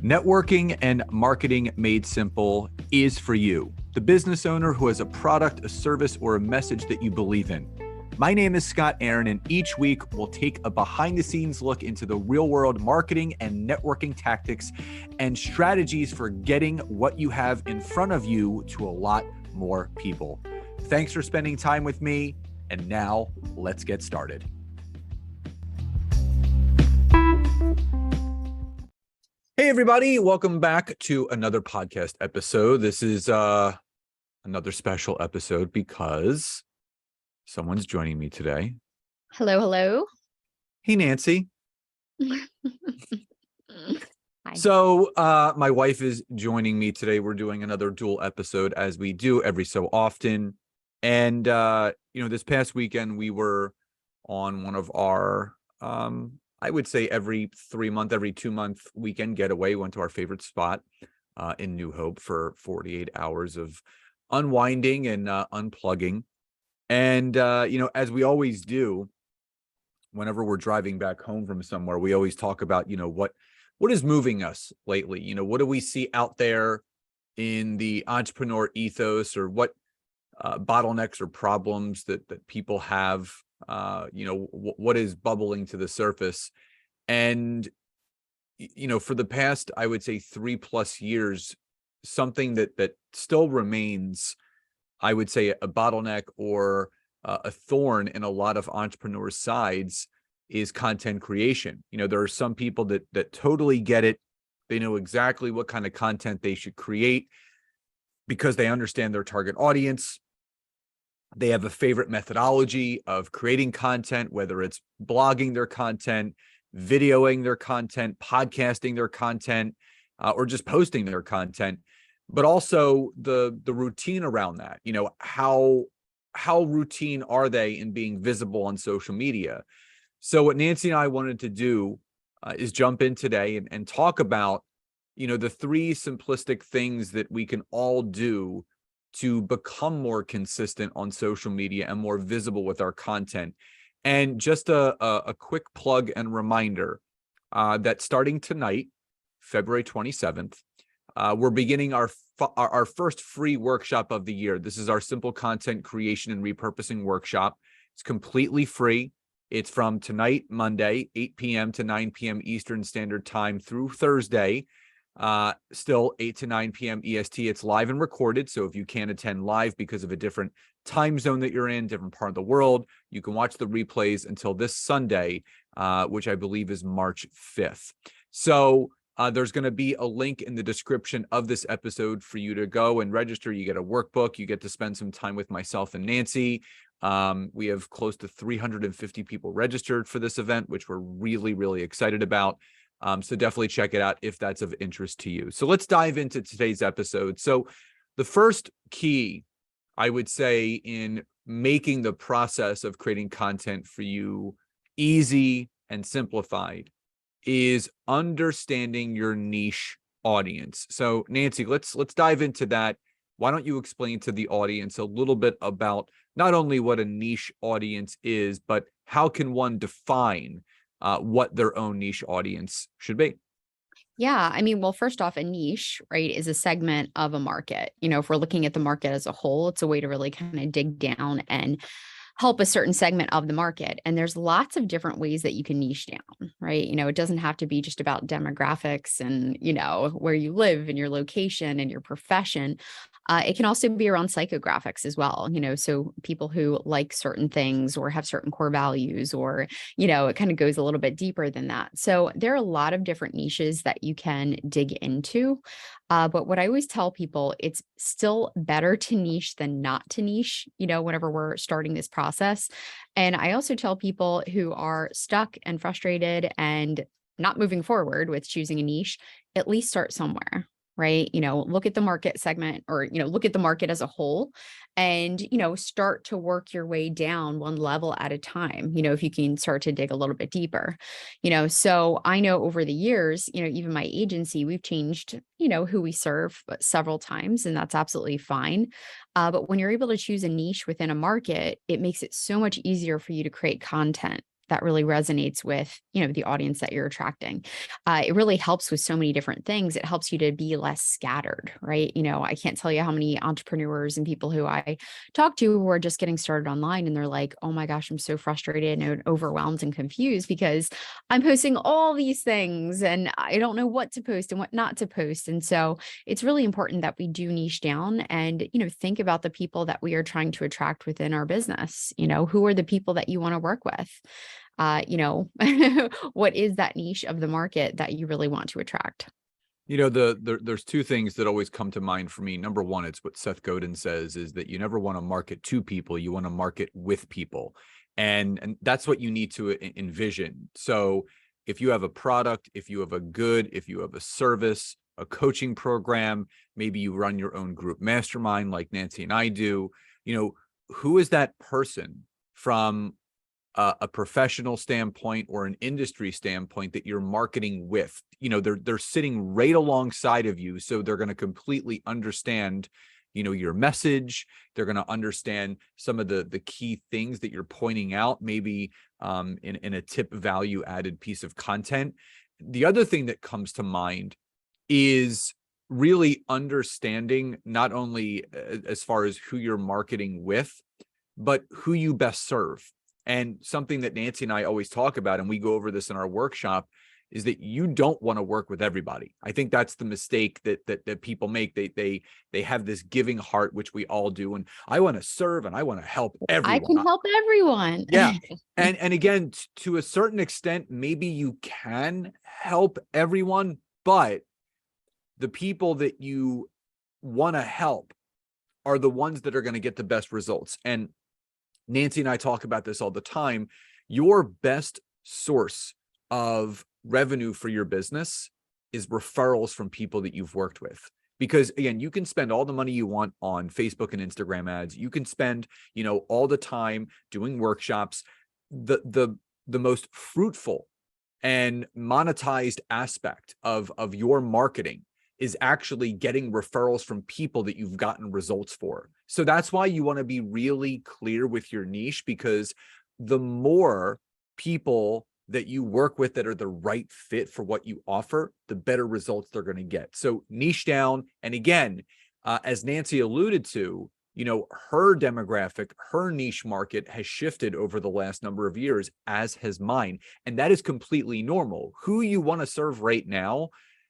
Networking and marketing made simple is for you, the business owner who has a product, a service, or a message that you believe in. My name is Scott Aaron, and each week we'll take a behind-the-scenes look into the real-world marketing and networking tactics and strategies for getting what you have in front of you to a lot more people. Thanks for spending time with me, and now let's get started. Hey, everybody. Welcome back to another podcast episode. This is another special episode because someone's joining me today. Hello, hello. Hey, Nancy. Hi. So my wife is joining me today. We're doing another dual episode as we do every so often. And, this past weekend we were on one of our I would say every 3-month, every 2-month weekend getaway. Went to our favorite spot in New Hope for 48 hours of unwinding and unplugging. And, as we always do, whenever we're driving back home from somewhere, we always talk about, what is moving us lately? What do we see out there in the entrepreneur ethos, or what bottlenecks or problems that people have? What is bubbling to the surface? And for the past, I would say 3+ years, something that still remains, I would say, a bottleneck or a thorn in a lot of entrepreneurs' sides is content creation. There are some people that totally get it. They know exactly what kind of content they should create because they understand their target audience. They have a favorite methodology of creating content, whether it's blogging their content, videoing their content, podcasting their content, or just posting their content, but also the routine around that. How routine are they in being visible on social media? So what Nancy and I wanted to do is jump in today and talk about, the 3 simplistic things that we can all do to become more consistent on social media and more visible with our content. And just a quick plug and reminder that starting tonight, February 27th, we're beginning our first free workshop of the year. This is our simple content creation and repurposing workshop. It's completely free. It's from tonight, Monday, 8 p.m. to 9 p.m. Eastern Standard Time through Thursday. Still 8 to 9 p.m. EST. It's live and recorded. So if you can't attend live because of a different time zone that you're in, different part of the world, you can watch the replays until this Sunday, which I believe is March 5th. So there's going to be a link in the description of this episode for you to go and register. You get a workbook. You get to spend some time with myself and Nancy. We have close to 350 people registered for this event, which we're really, really excited about. So definitely check it out if that's of interest to you. So let's dive into today's episode. So the first key, I would say, in making the process of creating content for you easy and simplified is understanding your niche audience. So Nancy, let's dive into that. Why don't you explain to the audience a little bit about not only what a niche audience is, but how can one define what their own niche audience should be? Yeah. Well, first off, a niche, right, is a segment of a market. If we're looking at the market as a whole, it's a way to really kind of dig down and help a certain segment of the market. And there's lots of different ways that you can niche down, right? It doesn't have to be just about demographics and, where you live and your location and your profession. It can also be around psychographics as well, so people who like certain things or have certain core values, or, it kind of goes a little bit deeper than that. So there are a lot of different niches that you can dig into. But what I always tell people, it's still better to niche than not to niche, whenever we're starting this process. And I also tell people who are stuck and frustrated and not moving forward with choosing a niche, at least start somewhere. Right. Look at the market segment, or, look at the market as a whole and, start to work your way down one level at a time, if you can start to dig a little bit deeper, so I know over the years, even my agency, we've changed, who we serve several times, and that's absolutely fine. But when you're able to choose a niche within a market, it makes it so much easier for you to create content. that really resonates with, the audience that you're attracting. It really helps with so many different things. It helps you to be less scattered, right? I can't tell you how many entrepreneurs and people who I talk to who are just getting started online and they're like, oh my gosh, I'm so frustrated and overwhelmed and confused because I'm posting all these things and I don't know what to post and what not to post. And so it's really important that we do niche down and, think about the people that we are trying to attract within our business. Who are the people that you want to work with? What is that niche of the market that you really want to attract? There's two things that always come to mind for me. Number one, it's what Seth Godin says is that you never want to market to people, you want to market with people. And that's what you need to envision. So if you have a product, if you have a good, if you have a service, a coaching program, maybe you run your own group mastermind like Nancy and I do, who is that person from a professional standpoint or an industry standpoint that you're marketing with? They're sitting right alongside of you, so they're going to completely understand your message. They're going to understand some of the key things that you're pointing out, maybe in a tip value added piece of content. The other thing that comes to mind is really understanding not only as far as who you're marketing with, but who you best serve. And something that Nancy and I always talk about, and we go over this in our workshop, is that you don't want to work with everybody. I think that's the mistake that people make. They have this giving heart, which we all do, and I want to serve and I want to help everyone. I can help everyone. Yeah. And again, to a certain extent, maybe you can help everyone, but the people that you want to help are the ones that are going to get the best results. And Nancy and I talk about this all the time. Your best source of revenue for your business is referrals from people that you've worked with. Because again, you can spend all the money you want on Facebook and Instagram ads. You can spend, all the time doing workshops. The most fruitful and monetized aspect of your marketing is actually getting referrals from people that you've gotten results for. So that's why you want to be really clear with your niche, because the more people that you work with that are the right fit for what you offer, the better results they're going to get. So niche down. And again, as Nancy alluded to, her demographic, her niche market has shifted over the last number of years, as has mine. And that is completely normal. Who you want to serve right now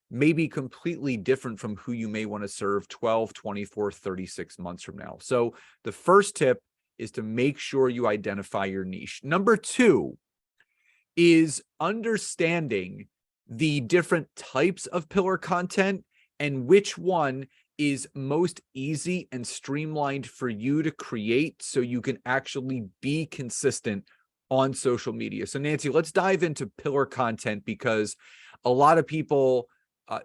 may be completely different from who you may want to serve 12, 24, 36 months from now. So the first tip is to make sure you identify your niche. Number two is understanding the different types of pillar content and which one is most easy and streamlined for you to create so you can actually be consistent on social media. So Nancy, let's dive into pillar content, because a lot of people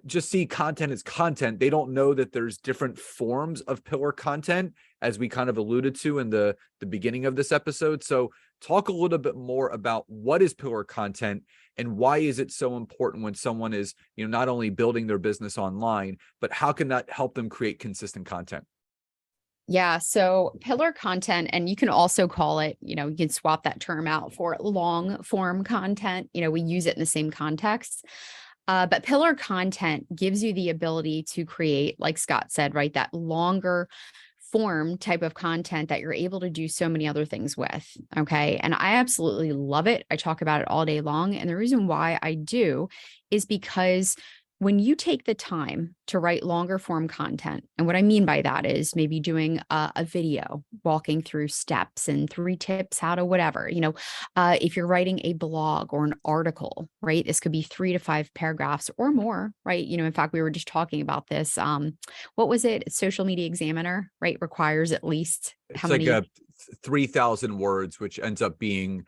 just see content as content. They don't know that there's different forms of pillar content, as we kind of alluded to in the beginning of this episode. So talk a little bit more about what is pillar content and why is it so important when someone is, not only building their business online, but how can that help them create consistent content? Yeah. So pillar content, and you can also call it, you can swap that term out for long form content. We use it in the same context. But pillar content gives you the ability to create, like Scott said, right, that longer form type of content that you're able to do so many other things with. Okay. And I absolutely love it. I talk about it all day long. And the reason why I do is because when you take the time to write longer form content, and what I mean by that is maybe doing a video, walking through steps and 3 tips, how to whatever, if you're writing a blog or an article, right? This could be 3 to 5 paragraphs or more, right? In fact, we were just talking about this. What was it? Social Media Examiner, right? Requires at least how many? Like 3,000 words, which ends up being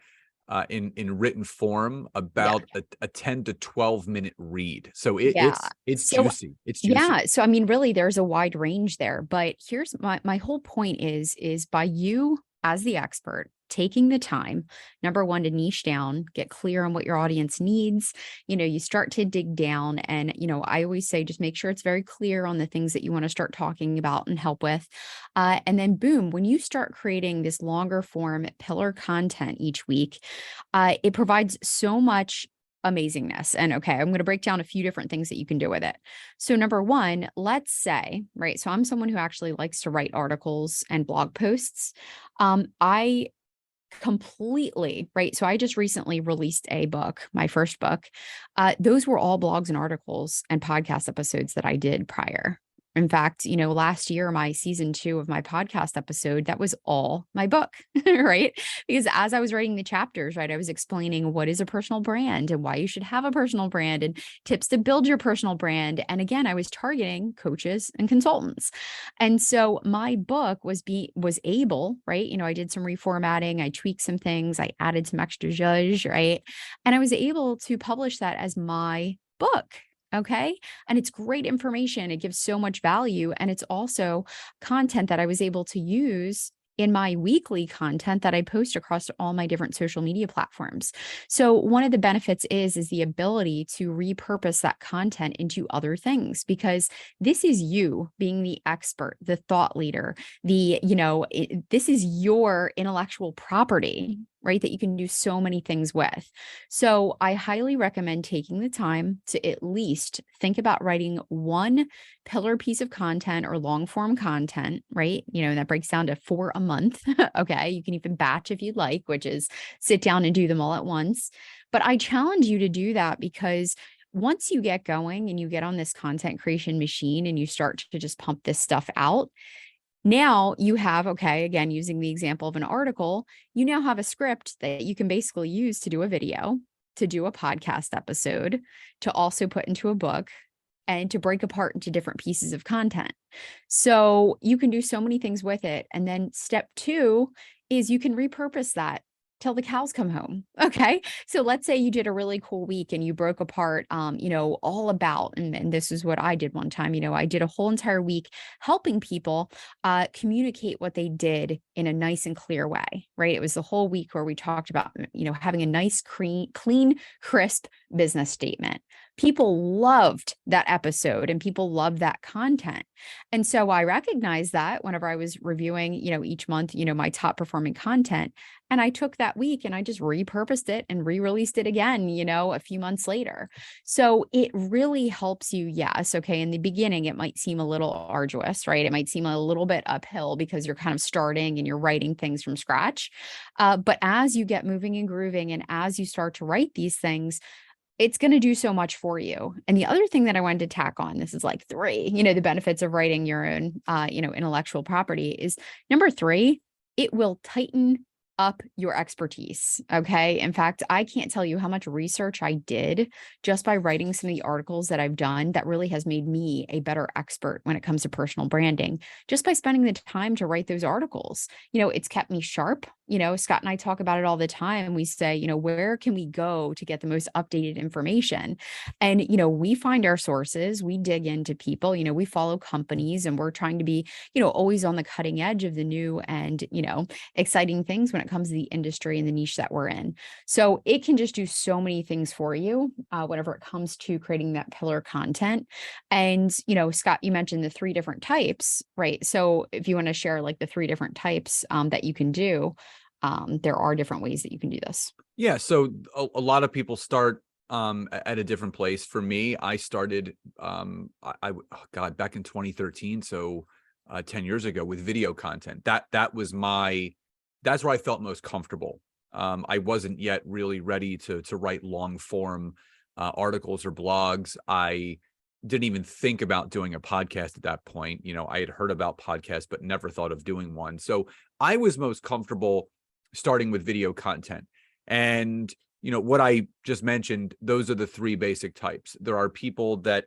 in written form about a 10 to 12 minute read. So it's juicy. It's juicy. Yeah. So, I mean, really there's a wide range there, but here's my whole point is by you as the expert, taking the time, number one, to niche down, get clear on what your audience needs. You start to dig down, and, I always say, just make sure it's very clear on the things that you want to start talking about and help with. And then boom, when you start creating this longer form pillar content each week, it provides so much amazingness. And okay, I'm going to break down a few different things that you can do with it. So number one, let's say, right? So I'm someone who actually likes to write articles and blog posts. I completely, right? So I just recently released a book, my first book. Those were all blogs and articles and podcast episodes that I did prior. In fact, last year, my season 2 of my podcast episode, that was all my book, right? Because as I was writing the chapters, right, I was explaining what is a personal brand and why you should have a personal brand and tips to build your personal brand. And again, I was targeting coaches and consultants. And so my book was able, right? I did some reformatting, I tweaked some things, I added some extra zhuzh, right? And I was able to publish that as my book. Okay. And it's great information. It gives so much value. And it's also content that I was able to use in my weekly content that I post across all my different social media platforms. So one of the benefits is the ability to repurpose that content into other things, because this is you being the expert, the thought leader, this is your intellectual property, right? That you can do so many things with. So I highly recommend taking the time to at least think about writing one pillar piece of content or long form content, right? And that breaks down to 4 a month. Okay. You can even batch if you'd like, which is sit down and do them all at once. But I challenge you to do that, because once you get going and you get on this content creation machine and you start to just pump this stuff out, now you have, okay, again, using the example of an article, you now have a script that you can basically use to do a video, to do a podcast episode, to also put into a book, and to break apart into different pieces of content. So you can do so many things with it. And then step 2 is you can repurpose that till the cows come home. Okay. So let's say you did a really cool week and you broke apart, all about, and this is what I did one time, I did a whole entire week helping people communicate what they did in a nice and clear way, right? It was the whole week where we talked about, having a nice, clean, crisp business statement. People loved that episode and people loved that content. And so I recognized that whenever I was reviewing, each month, my top performing content. And I took that week and I just repurposed it and re-released it again, a few months later. So it really helps you. Yes. Okay. In the beginning, it might seem a little arduous, right? It might seem a little bit uphill because you're kind of starting and you're writing things from scratch. But as you get moving and grooving, and as you start to write these things, it's going to do so much for you. And the other thing that I wanted to tack on, this is like 3, the benefits of writing your own, intellectual property, is number 3, it will tighten up your expertise. Okay. In fact, I can't tell you how much research I did just by writing some of the articles that I've done that really has made me a better expert when it comes to personal branding, just by spending the time to write those articles. It's kept me sharp. Scott and I talk about it all the time. We say, where can we go to get the most updated information? And, we find our sources, we dig into people, we follow companies, and we're trying to be, always on the cutting edge of the new and, exciting things when it comes to the industry and the niche that we're in. So it can just do so many things for you whenever it comes to creating that pillar content. And, Scott, you mentioned the 3 different types, right? So if you want to share like the 3 different types that you can do, there are different ways that you can do this. Yeah. So a lot of people start at a different place. For me, I started back in 2013. So 10 years ago, with video content. That's where I felt most comfortable. I wasn't yet really ready to write long form articles or blogs. I didn't even think about doing a podcast at that point. I had heard about podcasts, but never thought of doing one. So I was most comfortable starting with video content. And, what I just mentioned, those are the 3 basic types. There are people that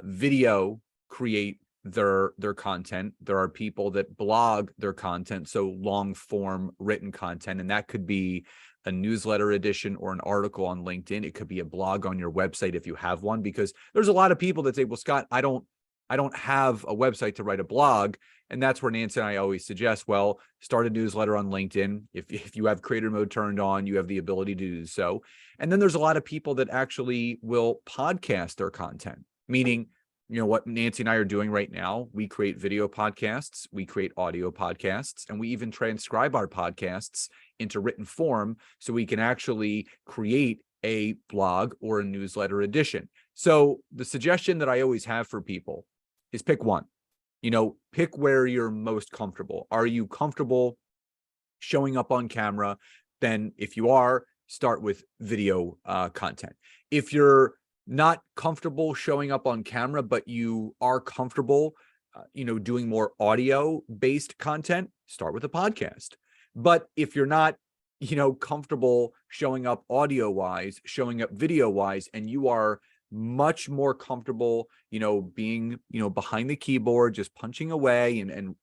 video create their content. There are people that blog their content, so long form written content, and that could be a newsletter edition or an article on LinkedIn. It could be a blog on your website if you have one, because there's a lot of people that say, well, Scott, I don't I don't have a website to write a blog. And that's where Nancy and I always suggest, well, start a newsletter on LinkedIn. If you have creator mode turned on, you have the ability to do so. And then there's a lot of people that actually will podcast their content, meaning, what Nancy and I are doing right now. We create video podcasts, we create audio podcasts, and we even transcribe our podcasts into written form so we can actually create a blog or a newsletter edition. So the suggestion that I always have for people is pick one. Pick where you're most comfortable. Are you comfortable showing up on camera? Then if you are, start with video content. If you're not comfortable showing up on camera, but you are comfortable, doing more audio-based content, start with a podcast. But if you're not, comfortable showing up audio-wise, showing up video-wise, and you are much more comfortable, being, behind the keyboard, just punching away and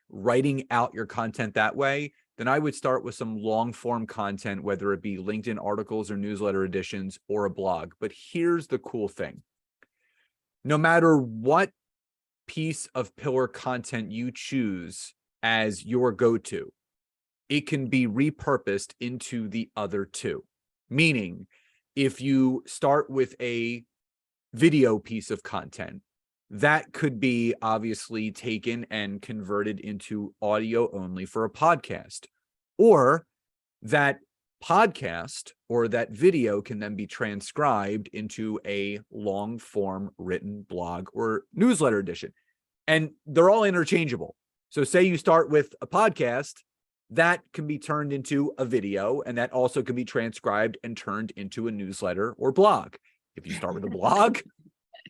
writing out your content that way, then I would start with some long form content, whether it be LinkedIn articles or newsletter editions or a blog. But here's the cool thing. No matter what piece of pillar content you choose as your go-to, it can be repurposed into the other two. Meaning, if you start with a video piece of content, that could be obviously taken and converted into audio only for a podcast, or that podcast or that video can then be transcribed into a long form written blog or newsletter edition. And they're all interchangeable. So say you start with a podcast, that can be turned into a video, and that also can be transcribed and turned into a newsletter or blog. If you start with a blog,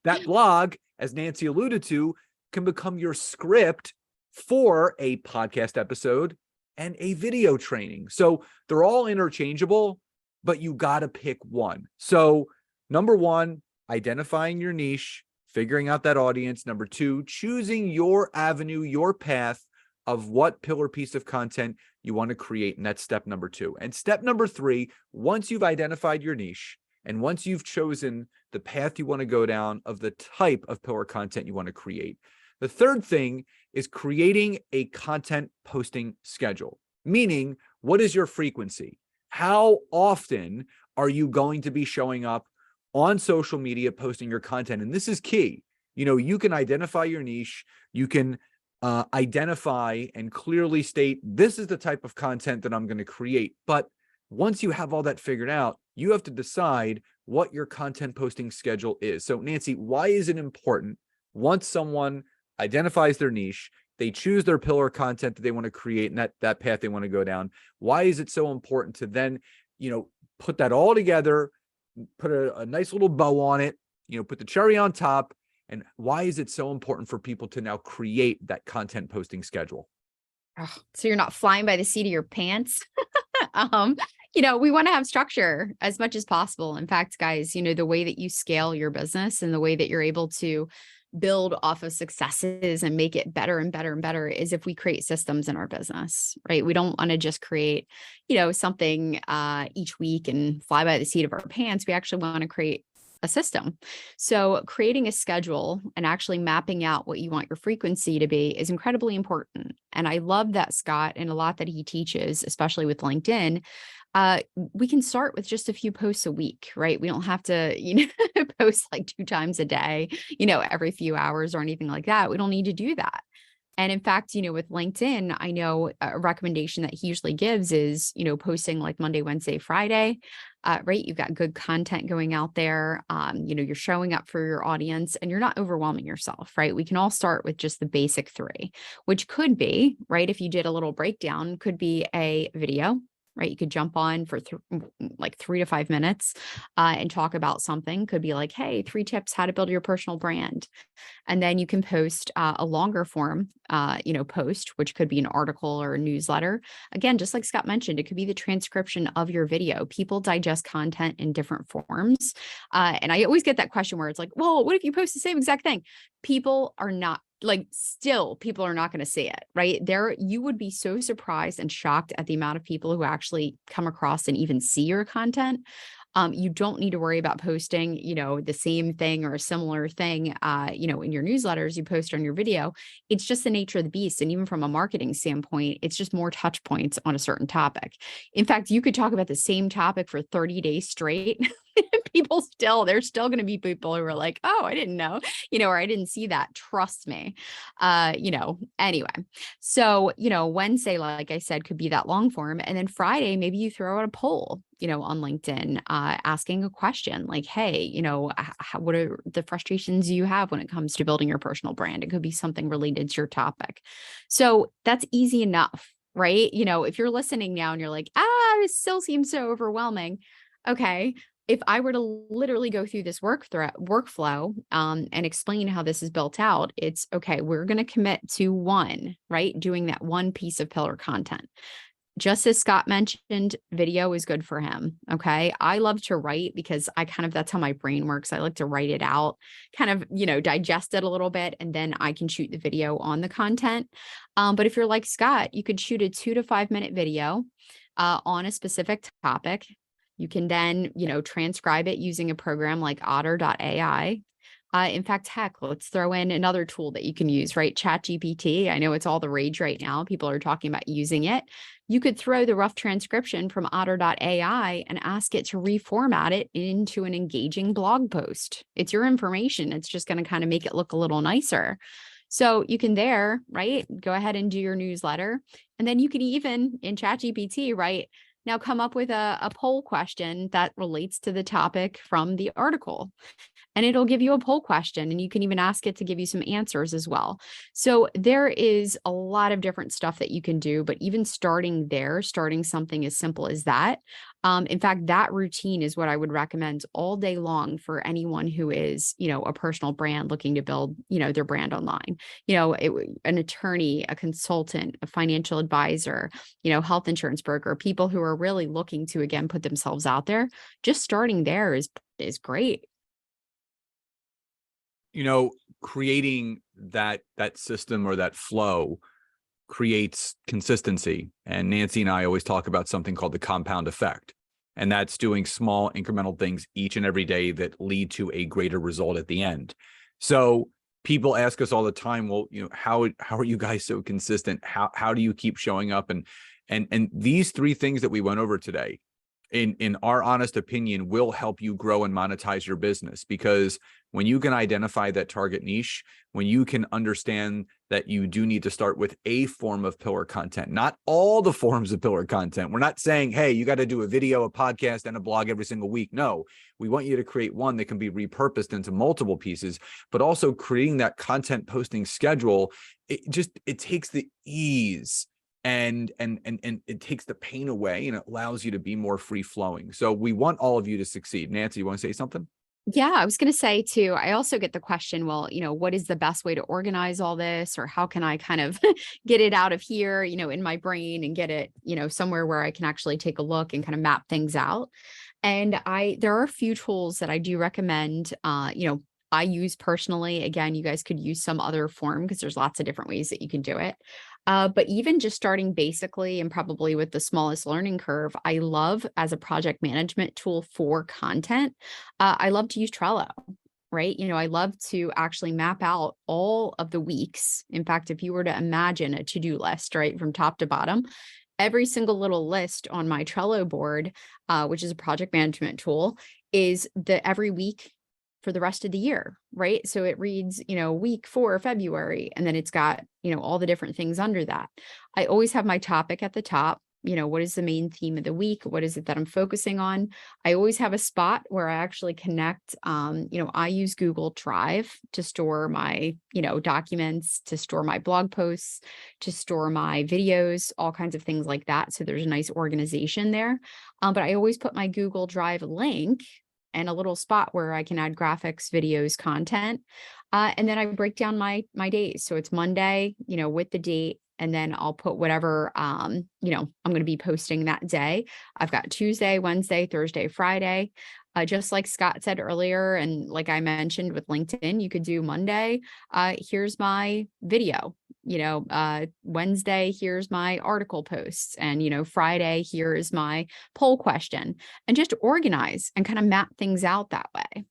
that blog, as Nancy alluded to, can become your script for a podcast episode and a video training. So they're all interchangeable, but you got to pick one. So number one, identifying your niche, figuring out that audience. Number two, choosing your avenue, your path of what pillar piece of content you want to create. And that's step number two. And step number three, once you've identified your niche and once you've chosen the path you want to go down of the type of pillar content you want to create, the third thing is creating a content posting schedule. Meaning, what is your frequency? How often are you going to be showing up on social media, posting your content? And this is key. You can identify your niche. You can identify and clearly state, this is the type of content that I'm going to create. But once you have all that figured out, you have to decide what your content posting schedule is. So Nancy, why is it important once someone identifies their niche, they choose their pillar content that they want to create and that path they want to go down? Why is it so important to then, put that all together, put a nice little bow on it, put the cherry on top? And why is it so important for people to now create that content posting schedule? Oh, so you're not flying by the seat of your pants. We want to have structure as much as possible. In fact, guys, the way that you scale your business and the way that you're able to build off of successes and make it better and better and better is if we create systems in our business, right? We don't want to just create, something each week and fly by the seat of our pants. We actually want to create a system. So creating a schedule and actually mapping out what you want your frequency to be is incredibly important. And I love that Scott and a lot that he teaches, especially with LinkedIn, we can start with just a few posts a week, right? We don't have to, post like 2 times a day, every few hours or anything like that. We don't need to do that. And in fact, with LinkedIn, I know a recommendation that he usually gives is, posting like Monday, Wednesday, Friday, right? You've got good content going out there. You're showing up for your audience and you're not overwhelming yourself, right? We can all start with just the basic 3, which could be, right? If you did a little breakdown, could be a video, right? You could jump on for like 3 to 5 minutes and talk about something. Could be like, hey, 3 tips how to build your personal brand. And then you can post a longer form, post, which could be an article or a newsletter. Again, just like Scott mentioned, it could be the transcription of your video. People digest content in different forms. And I always get that question where it's like, well, what if you post the same exact thing? People are not people are not going to see it, right? You would be so surprised and shocked at the amount of people who actually come across and even see your content. You don't need to worry about posting, the same thing or a similar thing, in your newsletters you post on your video. It's just the nature of the beast. And even from a marketing standpoint, it's just more touch points on a certain topic. In fact, you could talk about the same topic for 30 days straight. There's still going to be people who are like, oh, I didn't know, or I didn't see that. Trust me. Anyway. So, Wednesday, like I said, could be that long form. And then Friday, maybe you throw out a poll, on LinkedIn, asking a question like, hey, what are the frustrations you have when it comes to building your personal brand? It could be something related to your topic. So that's easy enough, right? If you're listening now and you're like, this still seems so overwhelming. Okay. If I were to literally go through this workflow and explain how this is built out, it's okay. We're going to commit to one, right? Doing that one piece of pillar content. Just as Scott mentioned, video is good for him. Okay. I love to write because that's how my brain works. I like to write it out, kind of, digest it a little bit, and then I can shoot the video on the content. But if you're like Scott, you could shoot a 2 to 5 minute video on a specific topic. You can then, transcribe it using a program like Otter.ai. In fact, heck, let's throw in another tool that you can use, right? ChatGPT. I know it's all the rage right now. People are talking about using it. You could throw the rough transcription from Otter.ai and ask it to reformat it into an engaging blog post. It's your information. It's just going to kind of make it look a little nicer. So you can right? Go ahead and do your newsletter. And then you can even in ChatGPT, right? Now come up with a poll question that relates to the topic from the article. And it'll give you a poll question, and you can even ask it to give you some answers as well. So there is a lot of different stuff that you can do, but even starting something as simple as that. In fact, that routine is what I would recommend all day long for anyone who is, a personal brand looking to build, their brand online. An attorney, a consultant, a financial advisor, health insurance broker, people who are really looking to, again, put themselves out there. Just starting there is great. Creating that system or that flow creates consistency. And Nancy and I always talk about something called the compound effect. And that's doing small incremental things each and every day that lead to a greater result at the end. So people ask us all the time, well, how are you guys so consistent? How do you keep showing up? And these 3 things that we went over today, in our honest opinion, will help you grow and monetize your business. Because when you can identify that target niche, when you can understand that you do need to start with a form of pillar content, not all the forms of pillar content. We're not saying, hey, you got to do a video, a podcast, and a blog every single week. No, we want you to create one that can be repurposed into multiple pieces, but also creating that content posting schedule. It takes the ease and it takes the pain away, and it allows you to be more free flowing. So we want all of you to succeed. Nancy, you want to say something? Yeah, I was going to say too, I also get the question, well, what is the best way to organize all this? Or how can I kind of get it out of here, in my brain and get it, somewhere where I can actually take a look and kind of map things out. And there are a few tools that I do recommend, I use personally. Again, you guys could use some other form because there's lots of different ways that you can do it. But even just starting basically and probably with the smallest learning curve, I love as a project management tool for content. I love to use Trello, right? I love to actually map out all of the weeks. In fact, if you were to imagine a to-do list, right, from top to bottom, every single little list on my Trello board, which is a project management tool, is every week for the rest of the year, right? So it reads, week 4 February, and then it's got, all the different things under that. I always have my topic at the top. What is the main theme of the week? What is it that I'm focusing on? I always have a spot where I actually connect. I use Google Drive to store my, documents, to store my blog posts, to store my videos, all kinds of things like that. So there's a nice organization there. But I always put my Google Drive link and a little spot where I can add graphics, videos, content. And then I break down my days. So it's Monday, with the date, and then I'll put whatever, I'm going to be posting that day. I've got Tuesday, Wednesday, Thursday, Friday. Just like Scott said earlier, and like I mentioned with LinkedIn, you could do Monday. Here's my video. Wednesday, here's my article posts, and, Friday, here is my poll question, and just organize and kind of map things out that way.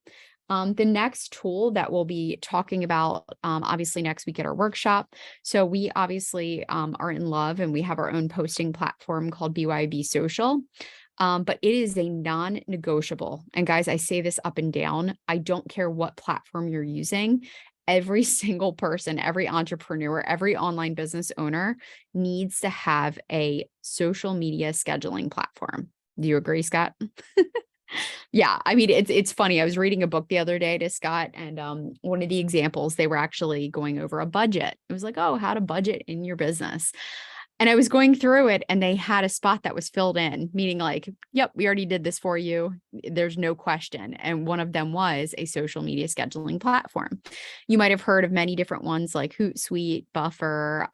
The next tool that we'll be talking about, obviously next week at our workshop. So we obviously are in love, and we have our own posting platform called BYB Social. But it is a non-negotiable. And guys, I say this up and down. I don't care what platform you're using. Every single person, every entrepreneur, every online business owner needs to have a social media scheduling platform. Do you agree, Scott? Yeah, I mean, it's funny. I was reading a book the other day to Scott, and one of the examples, they were actually going over a budget. It was like, oh, how to budget in your business. And I was going through it, and they had a spot that was filled in, meaning like, yep, we already did this for you. There's no question. And one of them was a social media scheduling platform. You might have heard of many different ones like Hootsuite, Buffer,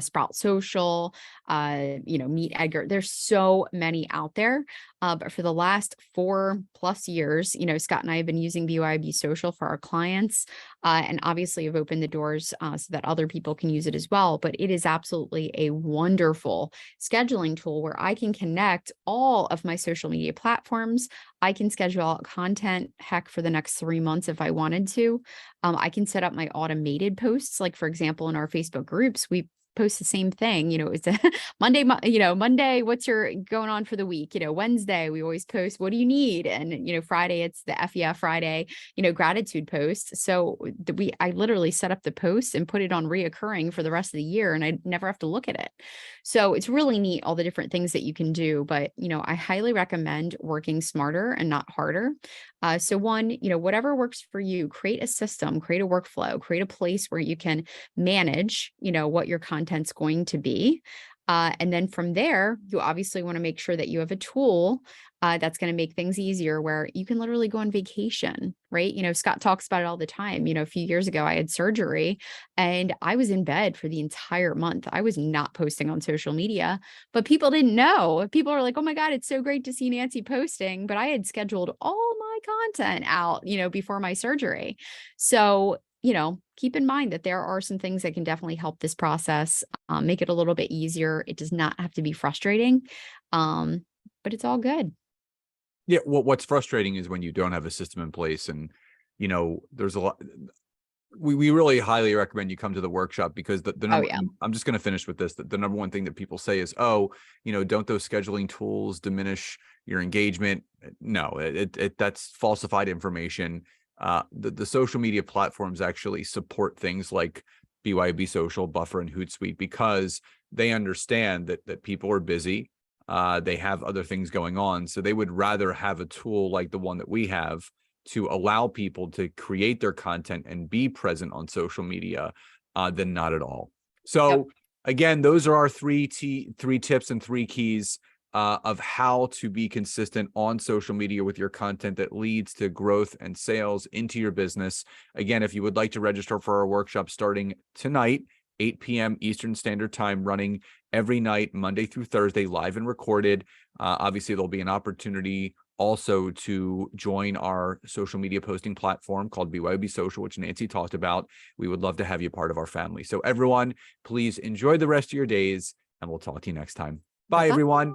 Sprout Social, Meet Edgar. There's so many out there. But for the last 4+ years, Scott and I have been using BYB Social for our clients, and obviously have opened the doors so that other people can use it as well. But it is absolutely a wonderful scheduling tool where I can connect all of my social media platforms. I can schedule out content, heck, for the next 3 months if I wanted to. I can set up my automated posts. Like, for example, in our Facebook groups, we post the same thing. It's a Monday, what's your going on for the week? Wednesday, we always post, what do you need? And, Friday, it's the FEF Friday, gratitude post. So I literally set up the post and put it on reoccurring for the rest of the year, and I never have to look at it. So it's really neat, all the different things that you can do. But, I highly recommend working smarter and not harder. So one, whatever works for you, create a system, create a workflow, create a place where you can manage, what your content's going to be. And then from there, you obviously want to make sure that you have a tool that's going to make things easier, where you can literally go on vacation, right? Scott talks about it all the time. A few years ago, I had surgery and I was in bed for the entire month. I was not posting on social media, but people didn't know. People are like, oh my God, it's so great to see Nancy posting. But I had scheduled all my content out, before my surgery. So keep in mind that there are some things that can definitely help this process, make it a little bit easier. It does not have to be frustrating, but it's all good. Yeah. What's frustrating is when you don't have a system in place, and, there's a lot. We really highly recommend you come to the workshop, because the number, I'm just going to finish with this. The number one thing that people say is, oh, don't those scheduling tools diminish your engagement? No, that's falsified information. The social media platforms actually support things like BYB Social, Buffer, and Hootsuite, because they understand that people are busy. They have other things going on. So they would rather have a tool like the one that we have to allow people to create their content and be present on social media than not at all. So again, those are our three tips and 3 keys of how to be consistent on social media with your content that leads to growth and sales into your business. Again, if you would like to register for our workshop starting tonight, 8 p.m. Eastern Standard Time, running every night, Monday through Thursday, live and recorded. Obviously, there'll be an opportunity also to join our social media posting platform called BYB Social, which Nancy talked about. We would love to have you part of our family. So everyone, please enjoy the rest of your days, and we'll talk to you next time. Bye, everyone.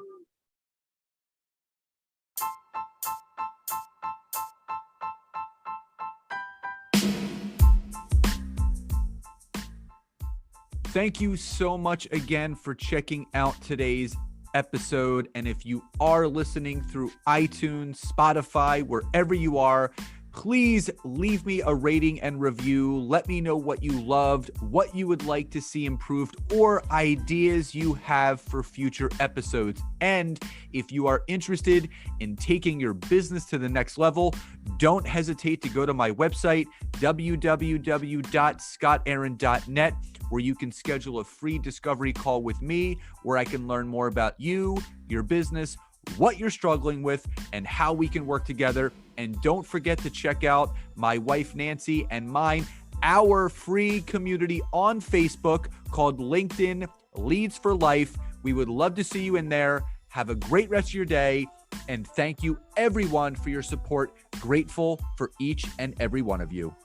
Thank you so much again for checking out today's episode. And if you are listening through iTunes, Spotify, wherever you are, please leave me a rating and review. Let me know what you loved, what you would like to see improved, or ideas you have for future episodes. And if you are interested in taking your business to the next level, don't hesitate to go to my website, www.scottaaron.net, where you can schedule a free discovery call with me, where I can learn more about you, your business, what you're struggling with, and how we can work together. And don't forget to check out my wife, Nancy, and mine, our free community on Facebook called LinkedIn Leads for Life. We would love to see you in there. Have a great rest of your day. And thank you, everyone, for your support. Grateful for each and every one of you.